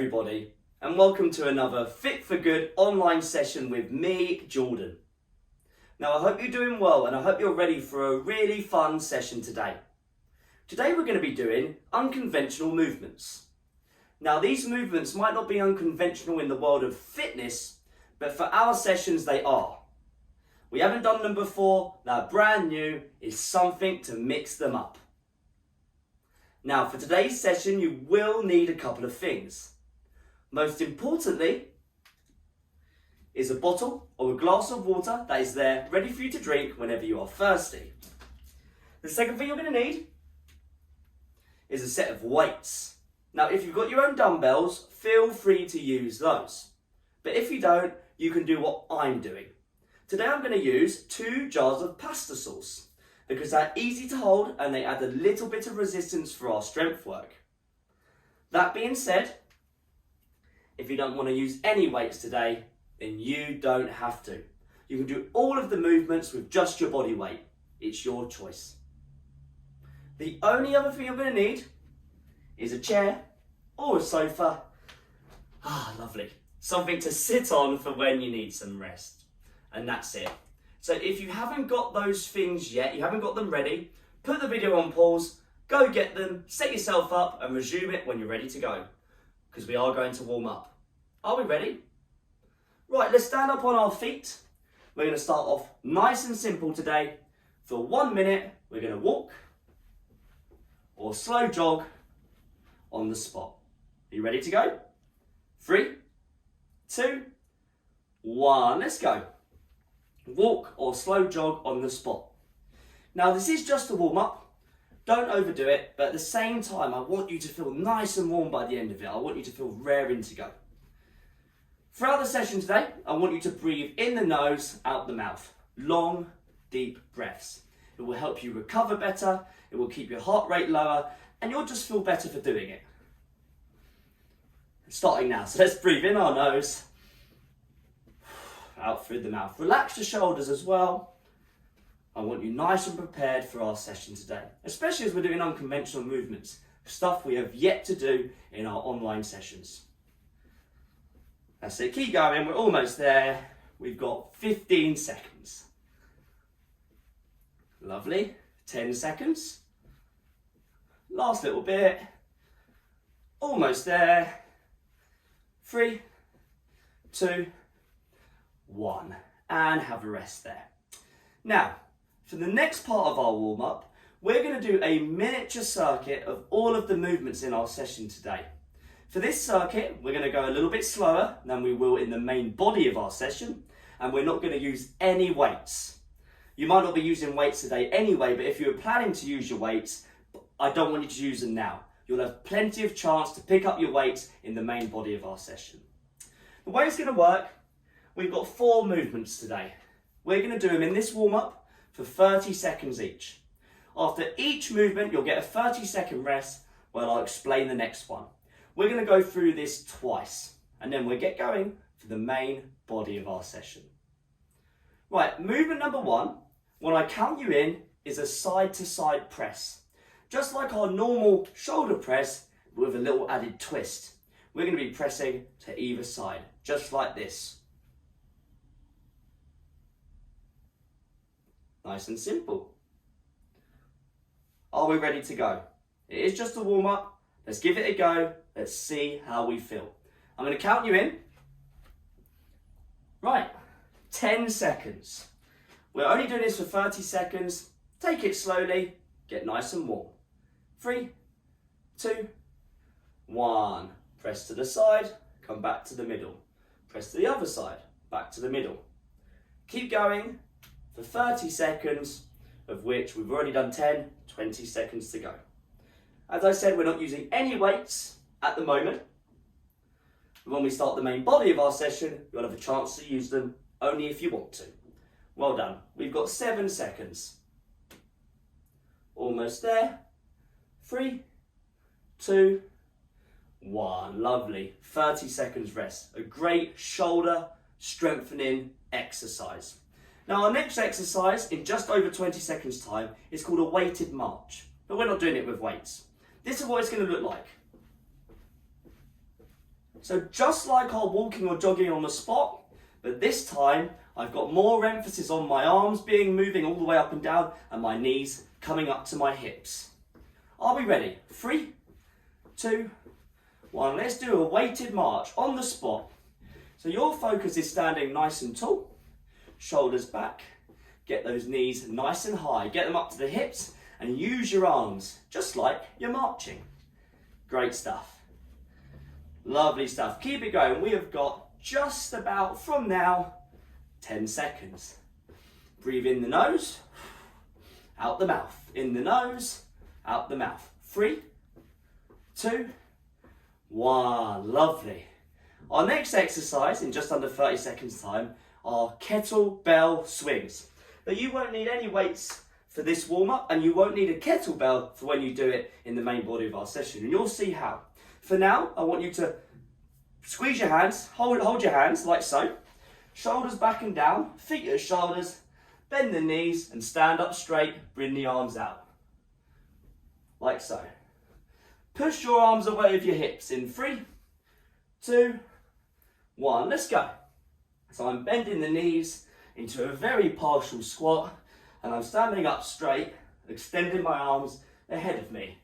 everybody, and welcome to another Fit for Good online session with me, Jordan. Now I hope you're doing well and I hope you're ready for a really fun session today. Today we're going to be doing unconventional movements. Now these movements might not be unconventional in the world of fitness, but for our sessions they are. We haven't done them before, they're brand new, it's something to mix them up. Now for today's session you will need a couple of things. Most importantly is a bottle or a glass of water that is there ready for you to drink whenever you are thirsty. The second thing you're going to need is a set of weights. Now if you've got your own dumbbells, feel free to use those. But if you don't, you can do what I'm doing. Today I'm going to use 2 jars of pasta sauce because they're easy to hold and they add a little bit of resistance for our strength work. That being said, if you don't want to use any weights today, then you don't have to. You can do all of the movements with just your body weight. It's your choice. The only other thing you're going to need is a chair or a sofa. Lovely. Something to sit on for when you need some rest. And that's it. So if you haven't got those things yet, you haven't got them ready, put the video on pause, go get them, set yourself up and resume it when you're ready to go. Because we are going to warm up. Are we ready? Right, let's stand up on our feet. We're going to start off nice and simple today. For 1 minute, we're going to walk or slow jog on the spot. Are you ready to go? 3, 2, 1, let's go. Walk or slow jog on the spot. Now this is just a warm up. Don't overdo it, but at the same time, I want you to feel nice and warm by the end of it. I want you to feel raring to go. Throughout the session today, I want you to breathe in the nose, out the mouth. Long, deep breaths. It will help you recover better, it will keep your heart rate lower, and you'll just feel better for doing it. Starting now, so let's breathe in our nose, out through the mouth. Relax the shoulders as well. I want you nice and prepared for our session today, especially as we're doing unconventional movements, stuff we have yet to do in our online sessions. That's it, keep going, we're almost there. We've got 15 seconds. Lovely, 10 seconds. Last little bit. Almost there. 3, 2, 1. And have a rest there. Now, for the next part of our warm-up, we're going to do a miniature circuit of all of the movements in our session today. For this circuit, we're going to go a little bit slower than we will in the main body of our session, and we're not going to use any weights. You might not be using weights today anyway, but if you're planning to use your weights, I don't want you to use them now. You'll have plenty of chance to pick up your weights in the main body of our session. The way it's going to work, we've got 4 movements today. We're going to do them in this warm-up for 30 seconds each. After each movement, you'll get a 30-second rest while I'll explain the next one. We're going to go through this twice, and then we'll get going for the main body of our session. Right, movement number 1, when I count you in, is a side-to-side press. Just like our normal shoulder press, but with a little added twist. We're going to be pressing to either side, just like this. Nice and simple. Are we ready to go? It is just a warm-up. Let's give it a go. Let's see how we feel. I'm going to count you in. Right, 10 seconds. We're only doing this for 30 seconds. Take it slowly. Get nice and warm. 3, 2, 1. Press to the side. Come back to the middle. Press to the other side. Back to the middle. Keep going for 30 seconds, of which we've already done 10, 20 seconds to go. As I said, we're not using any weights at the moment. When we start the main body of our session, you'll have a chance to use them only if you want to. Well done. We've got 7 seconds. Almost there. 3, 2, 1. Lovely. 30 seconds rest. A great shoulder strengthening exercise. Now our next exercise in just over 20 seconds time is called a weighted march. But we're not doing it with weights. This is what it's going to look like. So just like our walking or jogging on the spot, but this time I've got more emphasis on my arms moving all the way up and down and my knees coming up to my hips. Are we ready? 3, 2, 1. Let's do a weighted march on the spot. So your focus is standing nice and tall, shoulders back, get those knees nice and high, get them up to the hips and use your arms just like you're marching. Great stuff. Lovely stuff. Keep it going. We have got just about, from now, 10 seconds. Breathe in the nose, out the mouth. In the nose, out the mouth. 3, 2, 1. Lovely. Our next exercise, in just under 30 seconds time, are kettlebell swings. But you won't need any weights for this warm-up, and you won't need a kettlebell for when you do it in the main body of our session, and you'll see how. For now, I want you to squeeze your hands, hold your hands like so, shoulders back and down, feet at shoulders, bend the knees and stand up straight, bring the arms out, like so. Push your arms away with your hips in 3, 2, 1, let's go. So I'm bending the knees into a very partial squat and I'm standing up straight, extending my arms ahead of me.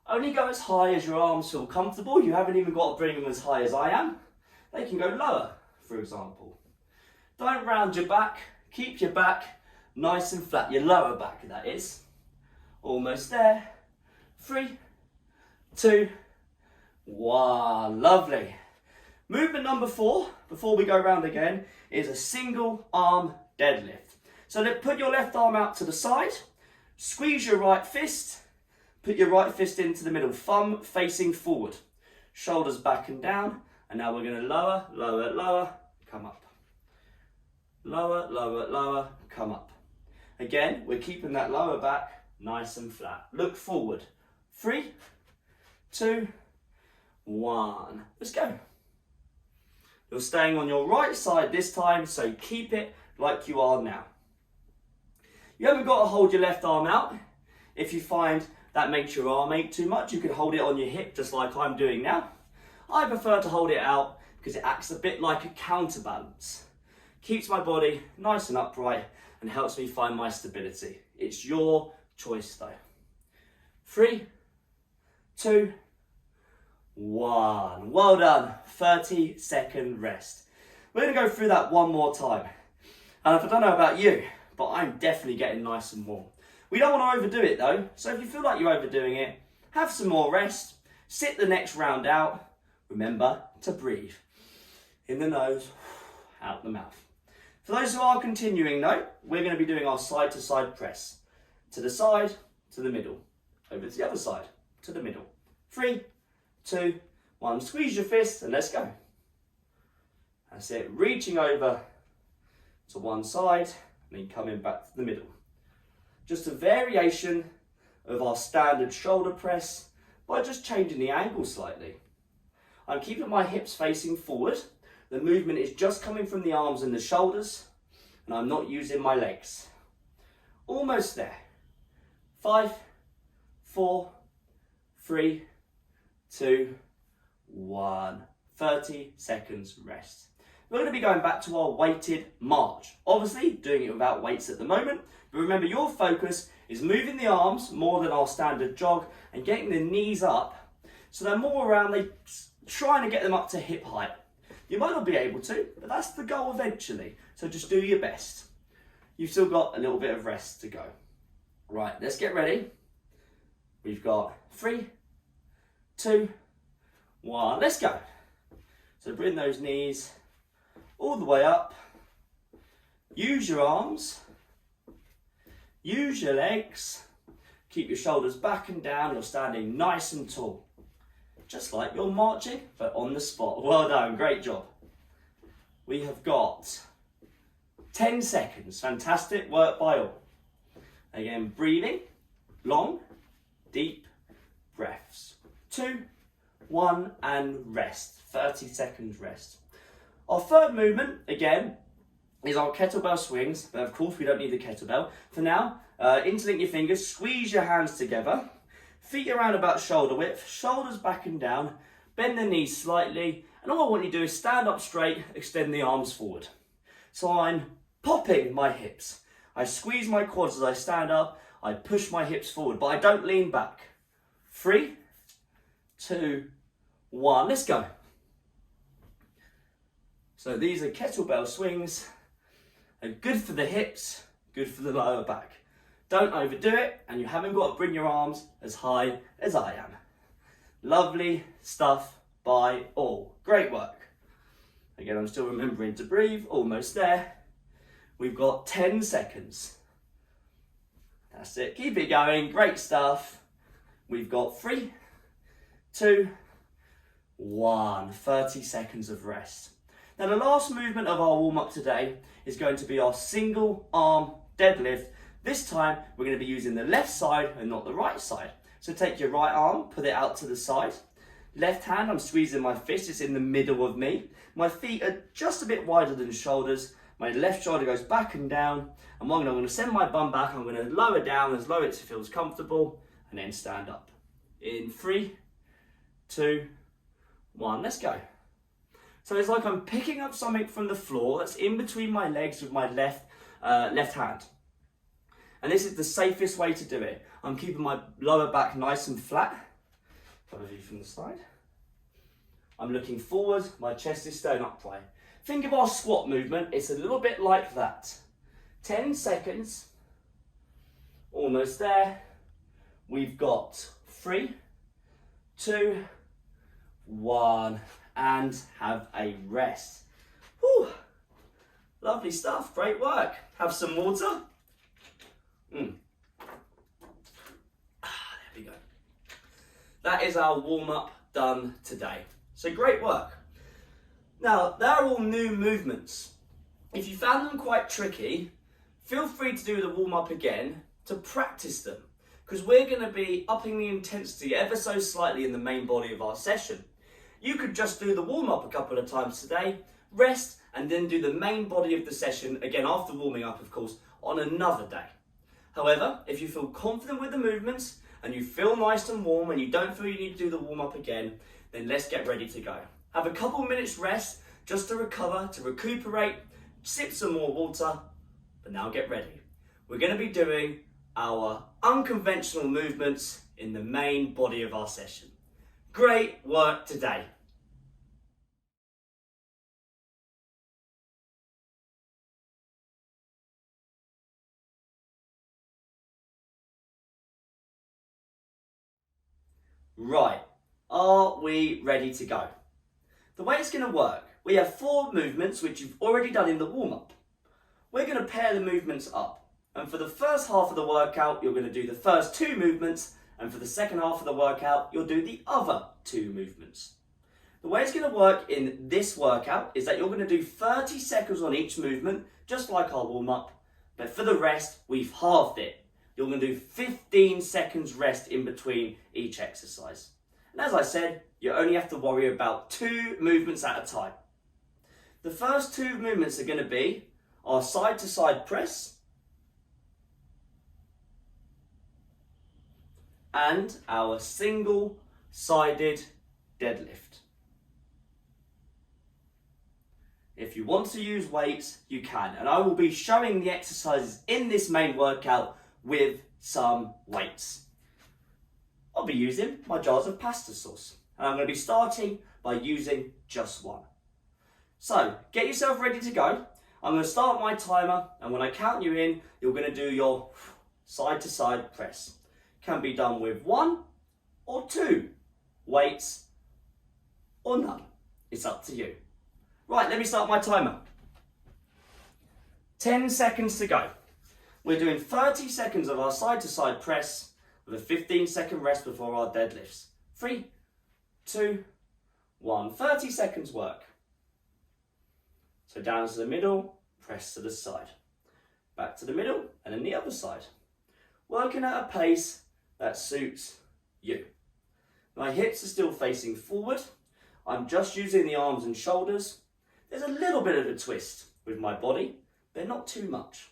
Only go as high as your arms feel comfortable. You haven't even got to bring them as high as I am. They can go lower, for example. Don't round your back. Keep your back nice and flat. Your lower back, that is. Almost there. 3, 2, 1. Lovely. Movement number 4, before we go round again, is a single arm deadlift. So put your left arm out to the side. Squeeze your right fist. Put your right fist into the middle, thumb facing forward. Shoulders back and down. And now we're going to lower, lower, lower, come up. Lower, lower, lower, come up. Again, we're keeping that lower back nice and flat. Look forward. 3, 2, 1. Let's go. You're staying on your right side this time, so keep it like you are now. You haven't got to hold your left arm out. If you find that makes your arm ache too much, you can hold it on your hip just like I'm doing now. I prefer to hold it out because it acts a bit like a counterbalance. Keeps my body nice and upright and helps me find my stability. It's your choice though. 3, 2, 1. Well done. 30-second rest. We're going to go through that one more time. And I don't know about you, but I'm definitely getting nice and warm. We don't want to overdo it though, so if you feel like you're overdoing it, have some more rest, sit the next round out. Remember to breathe. In the nose, out the mouth. For those who are continuing though, we're going to be doing our side to side press. To the side, to the middle. Over to the other side, to the middle. 3, 2, 1. Squeeze your fist and let's go. That's it. Reaching over to one side and then coming back to the middle. Just a variation of our standard shoulder press by just changing the angle slightly. I'm keeping my hips facing forward. The movement is just coming from the arms and the shoulders, and I'm not using my legs. Almost there. 5, 4, 3, 2, 1. 30 seconds rest. We're going to be going back to our weighted march. Obviously, doing it without weights at the moment, but remember your focus is moving the arms more than our standard jog and getting the knees up so they're more around, trying to get them up to hip height. You might not be able to, but that's the goal eventually. So just do your best. You've still got a little bit of rest to go. Right, let's get ready. We've got 3, 2, 1. Let's go. So bring those knees all the way up. Use your arms. Use your legs. Keep your shoulders back and down. You're standing nice and tall. Just like you're marching, but on the spot. Well done, great job. We have got 10 seconds. Fantastic work by all. Again, breathing, long, deep breaths. 2, 1, and rest. 30 seconds rest. Our third movement, again, is our kettlebell swings, but of course we don't need the kettlebell. For now, interlink your fingers, squeeze your hands together, feet around about shoulder width, shoulders back and down, bend the knees slightly, and all I want you to do is stand up straight, extend the arms forward. So I'm popping my hips. I squeeze my quads as I stand up, I push my hips forward, but I don't lean back. 3, 2, 1, let's go. So these are kettlebell swings, and good for the hips, good for the lower back. Don't overdo it, and you haven't got to bring your arms as high as I am. Lovely stuff by all. Great work. Again, I'm still remembering to breathe, almost there. We've got 10 seconds. That's it, keep it going, great stuff. We've got 3, 2, 1, 30 seconds of rest. Now the last movement of our warm-up today is going to be our single arm deadlift. This time we're going to be using the left side and not the right side. So take your right arm, put it out to the side. Left hand, I'm squeezing my fist, it's in the middle of me. My feet are just a bit wider than shoulders. My left shoulder goes back and down. And I'm going to send my bum back, I'm going to lower down as low as it feels comfortable, and then stand up. In 3, 2, 1, let's go. So it's like I'm picking up something from the floor that's in between my legs with my left hand. And this is the safest way to do it. I'm keeping my lower back nice and flat. Cover view from the side. I'm looking forward, my chest is staying upright. Think of our squat movement, it's a little bit like that. 10 seconds, almost there. We've got 3, 2, 1, and have a rest. Whew. Lovely stuff, great work. Have some water. There we go. That is our warm-up done today. So great work. Now, they're all new movements. If you found them quite tricky, feel free to do the warm-up again to practice them, because we're going to be upping the intensity ever so slightly in the main body of our session. You could just do the warm-up a couple of times today, rest, and then do the main body of the session, again after warming up of course, on another day. However, if you feel confident with the movements, and you feel nice and warm, and you don't feel you need to do the warm-up again, then let's get ready to go. Have a couple minutes rest, just to recover, to recuperate, sip some more water, but now get ready. We're going to be doing our unconventional movements in the main body of our session. Great work today. Right, are we ready to go? The way it's going to work, we have 4 movements which you've already done in the warm-up. We're going to pair the movements up, and for the first half of the workout you're going to do the first 2 movements, and for the second half of the workout you'll do the other 2 movements. The way it's going to work in this workout is that you're going to do 30 seconds on each movement, just like our warm-up, but for the rest we've halved it. You're going to do 15 seconds rest in between each exercise. And as I said, you only have to worry about 2 movements at a time. The first 2 movements are going to be our side to side press and our single sided deadlift. If you want to use weights, you can, and I will be showing the exercises in this main workout with some weights. I'll be using my jars of pasta sauce, and I'm going to be starting by using just one. So get yourself ready to go. I'm going to start my timer, and when I count you in, you're going to do your side to side press. Can be done with 1 or 2 weights or none. It's up to you. Right, let me start my timer. 10 seconds to go. We're doing 30 seconds of our side to side press with a 15-second rest before our deadlifts. 3, 2, 1. 30 seconds work. So down to the middle, press to the side. Back to the middle, and then the other side. Working at a pace that suits you. My hips are still facing forward. I'm just using the arms and shoulders. There's a little bit of a twist with my body, but not too much.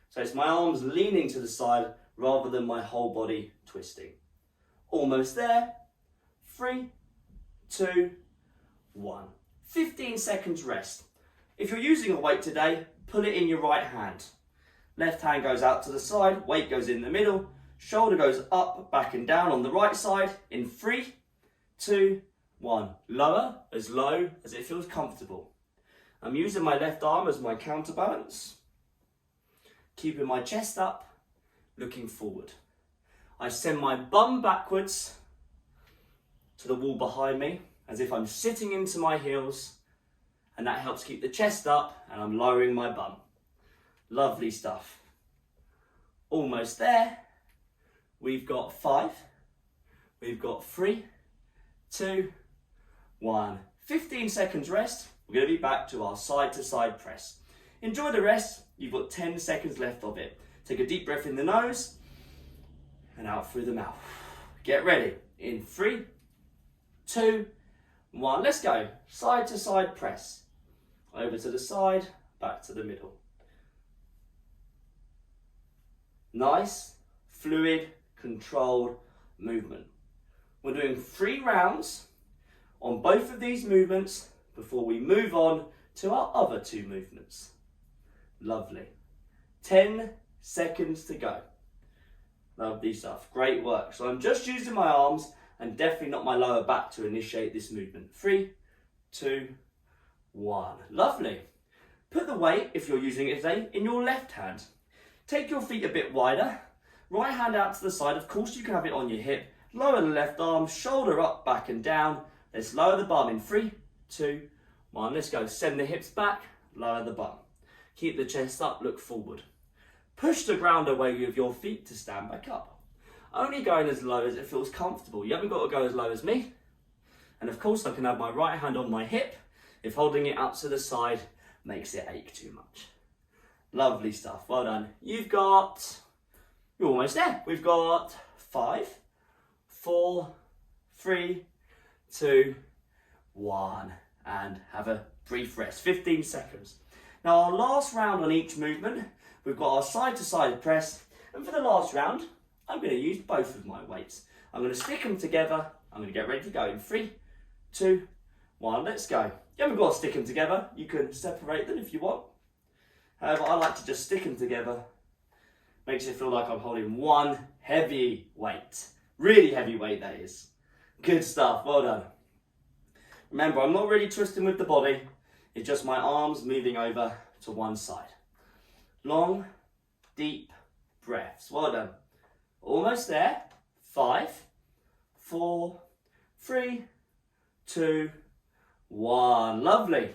So it's my arms leaning to the side rather than my whole body twisting. Almost there. 3, 2, 1. 15 seconds rest. If you're using a weight today, pull it in your right hand. Left hand goes out to the side, weight goes in the middle, shoulder goes up, back and down on the right side in 3, 2, 1. Lower as low as it feels comfortable. I'm using my left arm as my counterbalance, keeping my chest up, looking forward. I send my bum backwards to the wall behind me as if I'm sitting into my heels, and that helps keep the chest up and I'm lowering my bum. Lovely stuff. Almost there. We've got 5, we've got 3, 2, 1. 15 seconds rest. We're going to be back to our side to side press. Enjoy the rest. You've got 10 seconds left of it. Take a deep breath in the nose and out through the mouth. Get ready. In 3, 2, 1. Let's go. Side to side press. Over to the side, back to the middle. Nice, fluid, controlled movement. We're doing 3 rounds on both of these movements before we move on to our other 2 movements. Lovely. 10 seconds to go. Lovely stuff. Great work. So I'm just using my arms and definitely not my lower back to initiate this movement. 3, 2, 1. Lovely. Put the weight, if you're using it today, in your left hand. Take your feet a bit wider. Right hand out to the side. Of course, you can have it on your hip. Lower the left arm, shoulder up, back and down. Let's lower the bum in 3, 2, 1. Let's go. Send the hips back, lower the bum. Keep the chest up, look forward. Push the ground away with your feet to stand back up. Only going as low as it feels comfortable. You haven't got to go as low as me. And of course, I can have my right hand on my hip if holding it out to the side makes it ache too much. Lovely stuff. Well done. You're almost there. We've got 5, 4, 3, 2, 1. And have a brief rest. 15 seconds. Now our last round on each movement, we've got our side to side press. And for the last round, I'm going to use both of my weights. I'm going to stick them together. I'm going to get ready to go in 3, 2, 1. Let's go. You haven't got to stick them together. You can separate them if you want. However, I like to just stick them together. Makes it feel like I'm holding one heavy weight. Really heavy weight, that is. Good stuff. Well done. Remember, I'm not really twisting with the body. It's just my arms moving over to one side. Long, deep breaths. Well done. Almost there. 5, 4, 3, 2, 1. Lovely.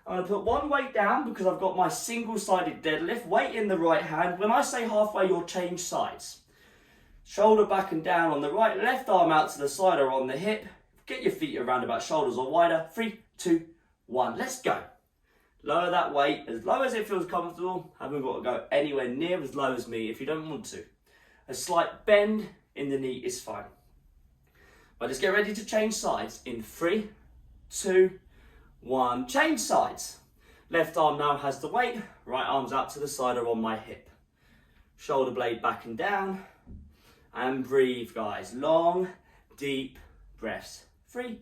I'm going to put one weight down because I've got my single-sided deadlift. Weight in the right hand. When I say halfway, you'll change sides. Shoulder back and down on the right. Left arm out to the side or on the hip. Get your feet around about shoulders or wider. 3, 2, 1. Let's go. Lower that weight as low as it feels comfortable. Haven't got to go anywhere near as low as me if you don't want to. A slight bend in the knee is fine. But let's get ready to change sides in 3, 2, 1. Change sides. Left arm now has the weight. Right arm's out to the side or on my hip. Shoulder blade back and down. And breathe, guys. Long, deep breaths. 3,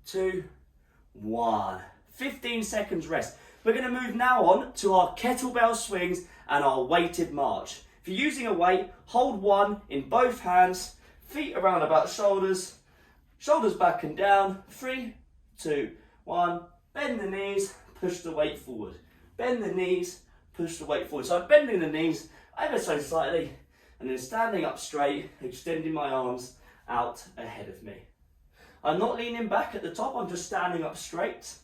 2, 1. 15 seconds rest. We're going to move now on to our kettlebell swings and our weighted march. If you're using a weight, hold one in both hands. Feet around about shoulders. Shoulders back and down. 3, 2, 1. Bend the knees, push the weight forward. Bend the knees, push the weight forward. So I'm bending the knees ever so slightly and then standing up straight, extending my arms out ahead of me. I'm not leaning back at the top, I'm just standing up straight.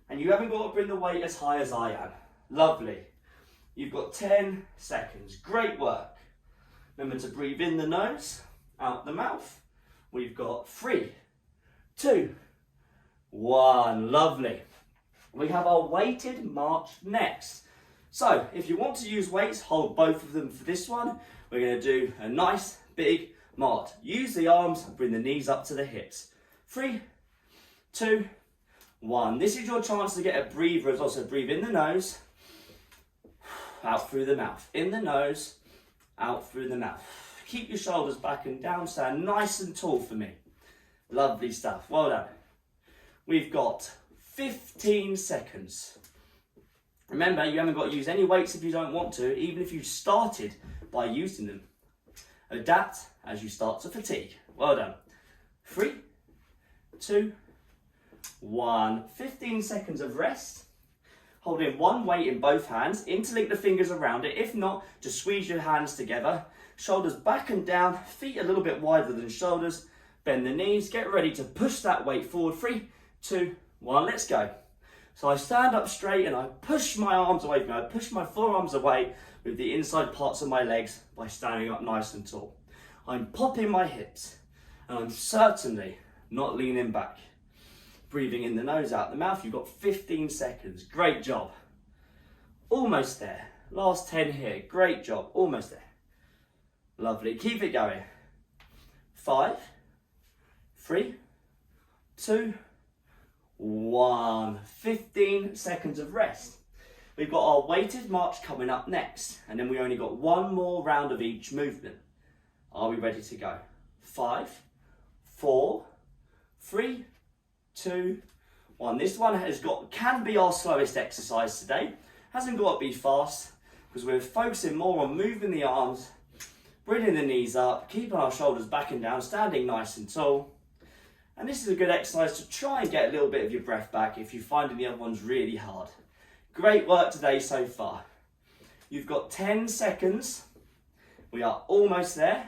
And you haven't got to bring the weight as high as I am. Lovely. You've got 10 seconds. Great work. Remember to breathe in the nose, out the mouth. We've got 3, 2, 1. Lovely. We have our weighted march next. So if you want to use weights, hold both of them for this one. We're going to do a nice big march. Use the arms, bring the knees up to the hips. 3, 2, 1. This is your chance to get a breather as well. So breathe in the nose, out through the mouth. In the nose, out through the mouth. Keep your shoulders back and down. Stand nice and tall for me. Lovely stuff. Well done. We've got 15 seconds. Remember, you haven't got to use any weights if you don't want to, even if you started by using them. Adapt as you start to fatigue. Well done. 3, 2, 1. 15 seconds of rest. Holding one weight in both hands. Interlink the fingers around it. If not, just squeeze your hands together. Shoulders back and down. Feet a little bit wider than shoulders. Bend the knees. Get ready to push that weight forward. 3, 2, 1. Let's go. So I stand up straight and I push my arms away from me. I push my forearms away with the inside parts of my legs by standing up nice and tall. I'm popping my hips and I'm certainly not leaning back. Breathing in the nose, out the mouth. You've got 15 seconds. Great job. Almost there. Last 10 here. Great job. Almost there. Lovely. Keep it going. 5, 3, 2, 1. 15 seconds of rest. We've got our weighted march coming up next, and then we only got one more round of each movement. Are we ready to go? 5, 4, 3, 2, 1. This one can be our slowest exercise today. Hasn't got to be fast because we're focusing more on moving the arms, bringing the knees up, keeping our shoulders back and down, standing nice and tall. And this is a good exercise to try and get a little bit of your breath back if you're finding the other ones really hard. Great work today so far. You've got 10 seconds. We are almost there.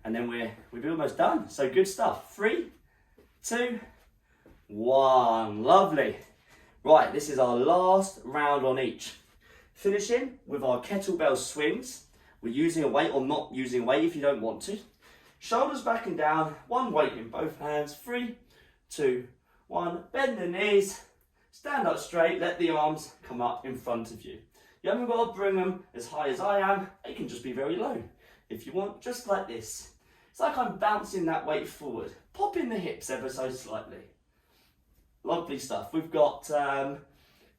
And then we're almost done. So good stuff. 3, 2, 1. Lovely. Right, this is our last round on each. Finishing with our kettlebell swings. We're using a weight or not using a weight if you don't want to. Shoulders back and down, one weight in both hands. 3, 2, 1. Bend the knees, stand up straight, let the arms come up in front of you. You haven't got to bring them as high as I am. They can just be very low if you want, just like this. It's like I'm bouncing that weight forward, popping the hips ever so slightly. Lovely stuff. We've got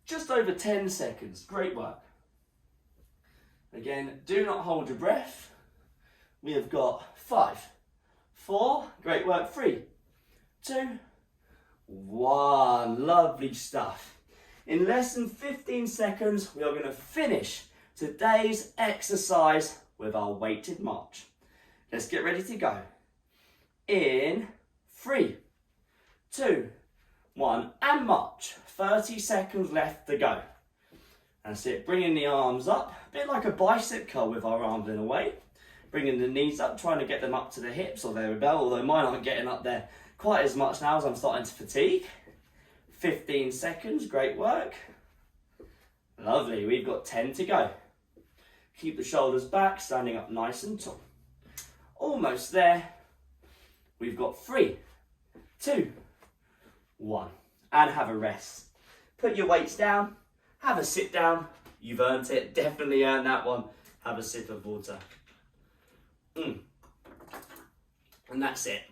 just over 10 seconds. Great work. Again, do not hold your breath. We have got 5, 4, great work, 3, 2, 1. Lovely stuff. In less than 15 seconds, we are going to finish today's exercise with our weighted march. Let's get ready to go. In 3, 2, 1, and march. 30 seconds left to go. That's it, bringing the arms up, a bit like a bicep curl with our arms in a way. Bringing the knees up, trying to get them up to the hips or their belt, although mine aren't getting up there quite as much now as I'm starting to fatigue. 15 seconds, great work. Lovely, we've got 10 to go. Keep the shoulders back, standing up nice and tall. Almost there. We've got 3, 2, 1. And have a rest. Put your weights down, have a sit down. You've earned it, definitely earned that one. Have a sip of water. And that's it.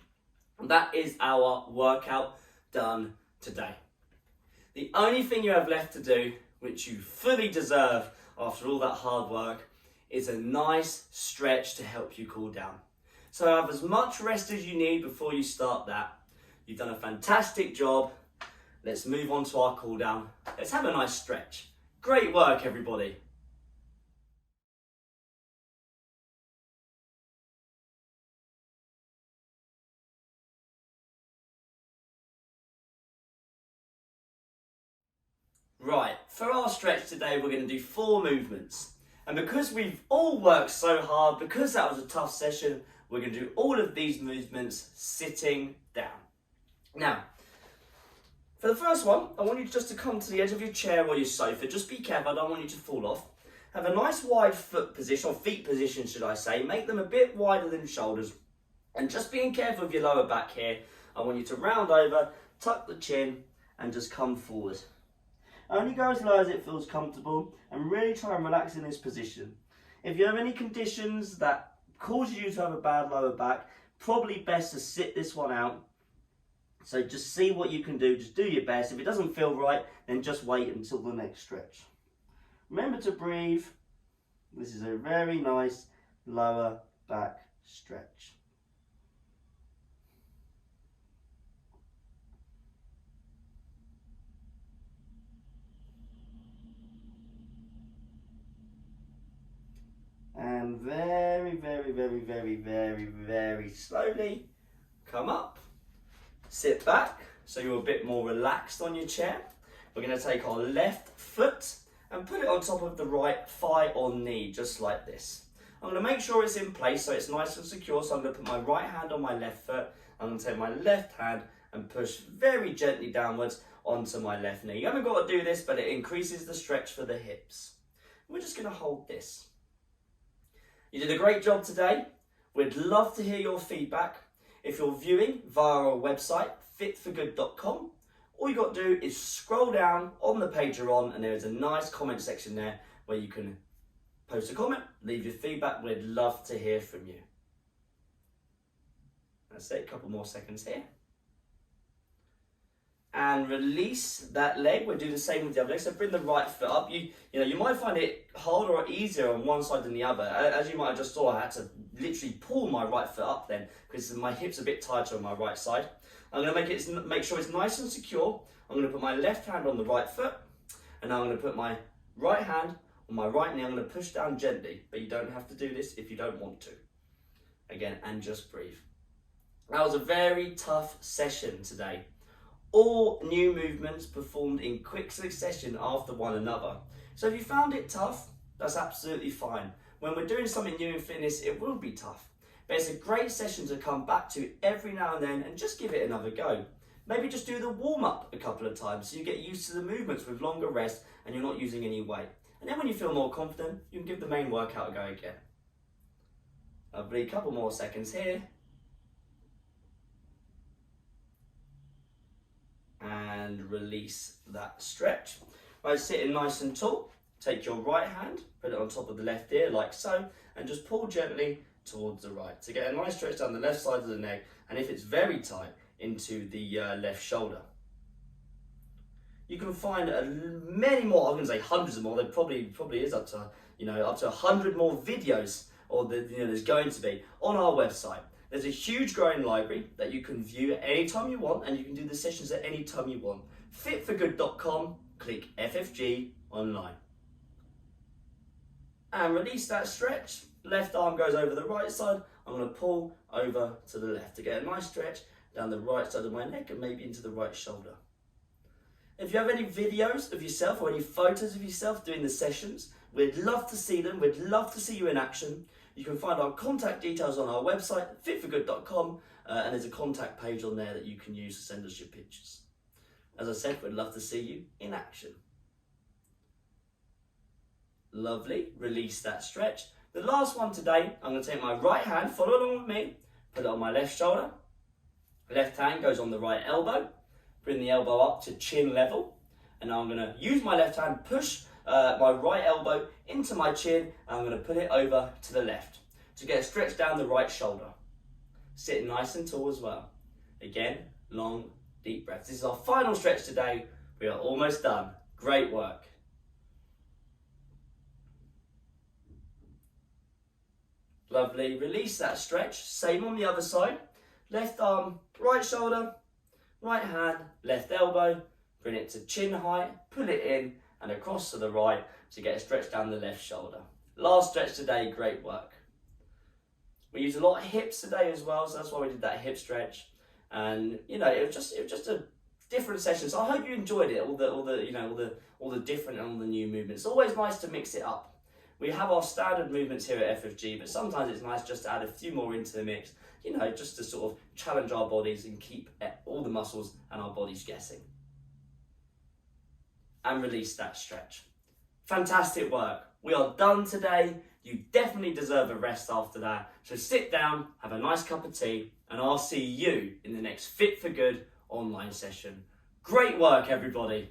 That is our workout done today. The only thing you have left to do, which you fully deserve after all that hard work, is a nice stretch to help you cool down. So have as much rest as you need before you start that. You've done a fantastic job. Let's move on to our cool down. Let's have a nice stretch. Great work, everybody. Right, for our stretch today, we're going to do 4 movements. And because we've all worked so hard, because that was a tough session, we're going to do all of these movements sitting down. Now, for the first one, I want you just to come to the edge of your chair or your sofa. Just be careful, I don't want you to fall off. Have a nice wide foot position, or feet position should I say. Make them a bit wider than shoulders. And just being careful of your lower back here, I want you to round over, tuck the chin, and just come forward. Only go as low as it feels comfortable and really try and relax in this position. If you have any conditions that cause you to have a bad lower back, probably best to sit this one out. So just see what you can do, just do your best. If it doesn't feel right, then just wait until the next stretch. Remember to breathe. This is a very nice lower back stretch. down very, very, very, very, very, very slowly. Come up, sit back, so you're a bit more relaxed on your chair. We're going to take our left foot and put it on top of the right thigh or knee, just like this. I'm going to make sure it's in place so it's nice and secure, so I'm going to put my right hand on my left foot. I'm going to take my left hand and push very gently downwards onto my left knee. You haven't got to do this, but it increases the stretch for the hips. We're just going to hold this. You did a great job today. We'd love to hear your feedback. If you're viewing via our website, fitforgood.com, all you've got to do is scroll down on the page you're on, and there is a nice comment section there where you can post a comment, leave your feedback. We'd love to hear from you. That's it, a couple more seconds here. And release that leg. We'll do the same with the other leg. So bring the right foot up. You might find it harder or easier on one side than the other. As you might have just saw, I had to literally pull my right foot up then because my hip's a bit tighter on my right side. I'm going to make sure it's nice and secure. I'm going to put my left hand on the right foot, and now I'm going to put my right hand on my right knee. I'm going to push down gently, but you don't have to do this if you don't want to. Again, and just breathe. That was a very tough session today. All new movements performed in quick succession after one another. So if you found it tough, that's absolutely fine. When we're doing something new in fitness, it will be tough. But it's a great session to come back to every now and then and just give it another go. Maybe just do the warm-up a couple of times so you get used to the movements with longer rest and you're not using any weight. And then when you feel more confident, you can give the main workout a go again. Lovely, a couple more seconds here. And release that stretch. By sitting nice and tall, take your right hand, put it on top of the left ear like so, and just pull gently towards the right to get a nice stretch down the left side of the neck, and if it's very tight, into the left shoulder. You can find many more, I'm going to say hundreds of more, there probably is up to 100 more videos, or there's going to be on our website. There's a huge growing library that you can view at any time you want, and you can do the sessions at any time you want. Fitforgood.com, click FFG online. And release that stretch. Left arm goes over the right side. I'm going to pull over to the left to get a nice stretch down the right side of my neck and maybe into the right shoulder. If you have any videos of yourself or any photos of yourself doing the sessions, we'd love to see them. We'd love to see you in action. You can find our contact details on our website, fitforgood.com, and there's a contact page on there that you can use to send us your pictures. As I said, we'd love to see you in action. Lovely, release that stretch. The last one today, I'm going to take my right hand, follow along with me, put it on my left shoulder. Left hand goes on the right elbow. Bring the elbow up to chin level. And now I'm going to use my left hand, push my right elbow into my chin, and I'm going to put it over to the left to get a stretch down the right shoulder. Sit nice and tall as well. Again, long, deep breaths. This is our final stretch today. We are almost done. Great work. Lovely, release that stretch. Same on the other side. Left arm, right shoulder, right hand, left elbow. Bring it to chin height, pull it in and across to the right to get a stretch down the left shoulder. Last stretch today, great work. We used a lot of hips today as well, so that's why we did that hip stretch. And it was just a different session. So I hope you enjoyed it, all the different and all the new movements. It's always nice to mix it up. We have our standard movements here at FFG, but sometimes it's nice just to add a few more into the mix, just to sort of challenge our bodies and keep all the muscles and our bodies guessing. And release that stretch. Fantastic work. We are done today. You definitely deserve a rest after that. So sit down, have a nice cup of tea, and I'll see you in the next Fit for Good online session. Great work, everybody.